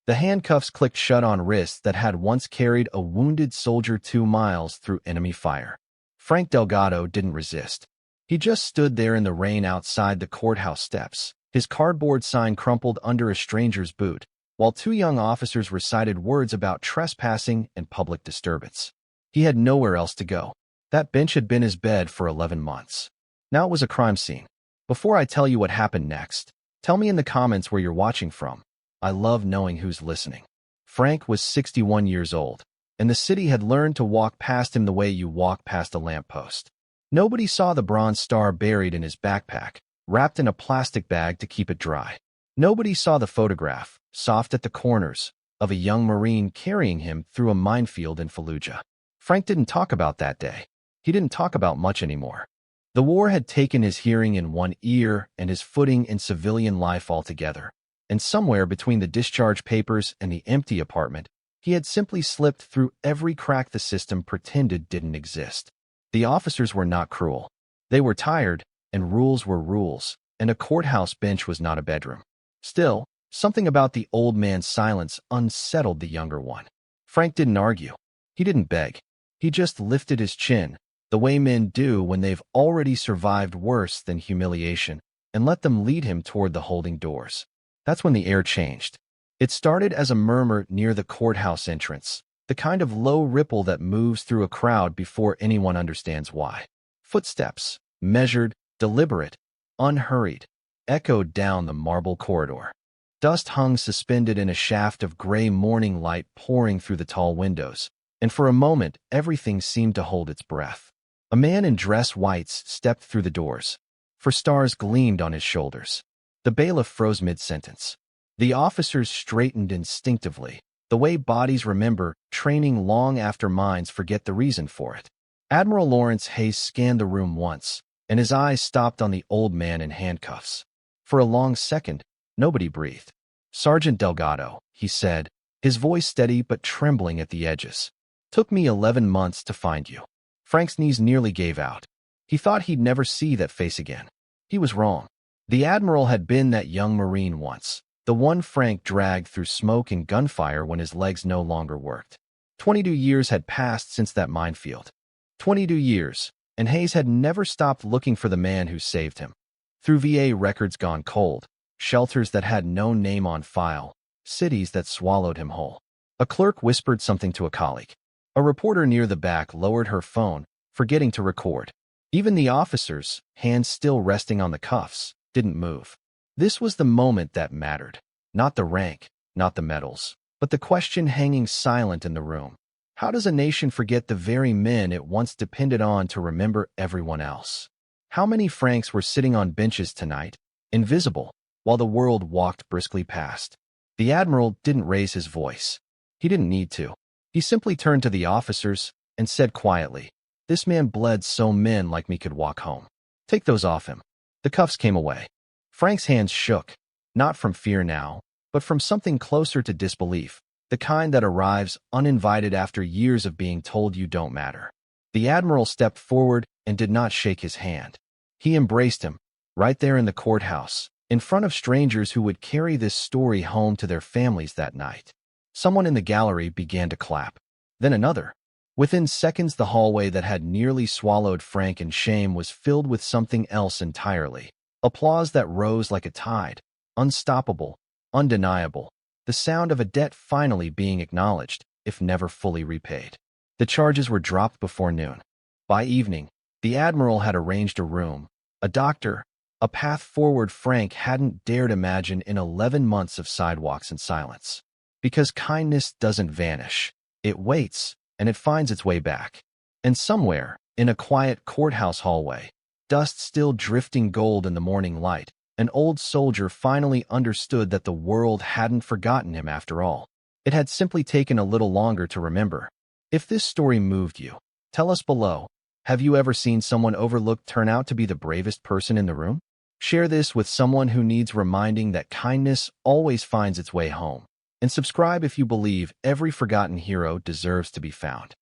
The handcuffs clicked shut on wrists that had once carried a wounded soldier 2 miles through enemy fire. Frank Delgado didn't resist. He just stood there in the rain outside the courthouse steps, his cardboard sign crumpled under a stranger's boot, while 2 young officers recited words about trespassing and public disturbance. He had nowhere else to go. That bench had been his bed for 11 months. Now it was a crime scene. Before I tell you what happened next, tell me in the comments where you're watching from. I love knowing who's listening. Frank was 61 years old, and the city had learned to walk past him the way you walk past a lamppost. Nobody saw the Bronze Star buried in his backpack, wrapped in a plastic bag to keep it dry. Nobody saw the photograph, soft at the corners, of a young Marine carrying him through a minefield in Fallujah. Frank didn't talk about that day. He didn't talk about much anymore. The war had taken his hearing in one ear and his footing in civilian life altogether. And somewhere between the discharge papers and the empty apartment, he had simply slipped through every crack the system pretended didn't exist. The officers were not cruel. They were tired, and rules were rules, and a courthouse bench was not a bedroom. Still, something about the old man's silence unsettled the younger one. Frank didn't argue. He didn't beg. He just lifted his chin, the way men do when they've already survived worse than humiliation, and let them lead him toward the holding doors. That's when the air changed. It started as a murmur near the courthouse entrance, the kind of low ripple that moves through a crowd before anyone understands why. Footsteps, measured, deliberate, unhurried, echoed down the marble corridor. Dust hung suspended in a shaft of gray morning light pouring through the tall windows, and for a moment everything seemed to hold its breath. A man in dress whites stepped through the doors, for stars gleamed on his shoulders. The bailiff froze mid-sentence. The officers straightened instinctively, the way bodies remember training long after minds forget the reason for it. Admiral Lawrence Hayes scanned the room once, and his eyes stopped on the old man in handcuffs. For a long second, nobody breathed. "Sergeant Delgado," he said, his voice steady but trembling at the edges. "Took me 11 months to find you." Frank's knees nearly gave out. He thought he'd never see that face again. He was wrong. The Admiral had been that young Marine once, the one Frank dragged through smoke and gunfire when his legs no longer worked. 22 years had passed since that minefield. 22 years, and Hayes had never stopped looking for the man who saved him. Through VA records gone cold, shelters that had no name on file, cities that swallowed him whole. A clerk whispered something to a colleague. A reporter near the back lowered her phone, forgetting to record. Even the officers, hands still resting on the cuffs, didn't move. This was the moment that mattered. Not the rank, not the medals, but the question hanging silent in the room. How does a nation forget the very men it once depended on to remember everyone else? How many Franks were sitting on benches tonight, invisible, while the world walked briskly past? The Admiral didn't raise his voice. He didn't need to. He simply turned to the officers and said quietly, "This man bled so men like me could walk home. Take those off him." The cuffs came away. Frank's hands shook, not from fear now, but from something closer to disbelief, the kind that arrives uninvited after years of being told you don't matter. The Admiral stepped forward and did not shake his hand. He embraced him, right there in the courthouse, in front of strangers who would carry this story home to their families that night. Someone in the gallery began to clap. Then another. Within seconds, the hallway that had nearly swallowed Frank in shame was filled with something else entirely. Applause that rose like a tide, unstoppable, undeniable, the sound of a debt finally being acknowledged, if never fully repaid. The charges were dropped before noon. By evening, the Admiral had arranged a room, a doctor, a path forward Frank hadn't dared imagine in 11 months of sidewalks and silence. Because kindness doesn't vanish. It waits, and it finds its way back. And somewhere, in a quiet courthouse hallway, dust still drifting gold in the morning light, an old soldier finally understood that the world hadn't forgotten him after all. It had simply taken a little longer to remember. If this story moved you, tell us below. Have you ever seen someone overlooked turn out to be the bravest person in the room? Share this with someone who needs reminding that kindness always finds its way home. And subscribe if you believe every forgotten hero deserves to be found.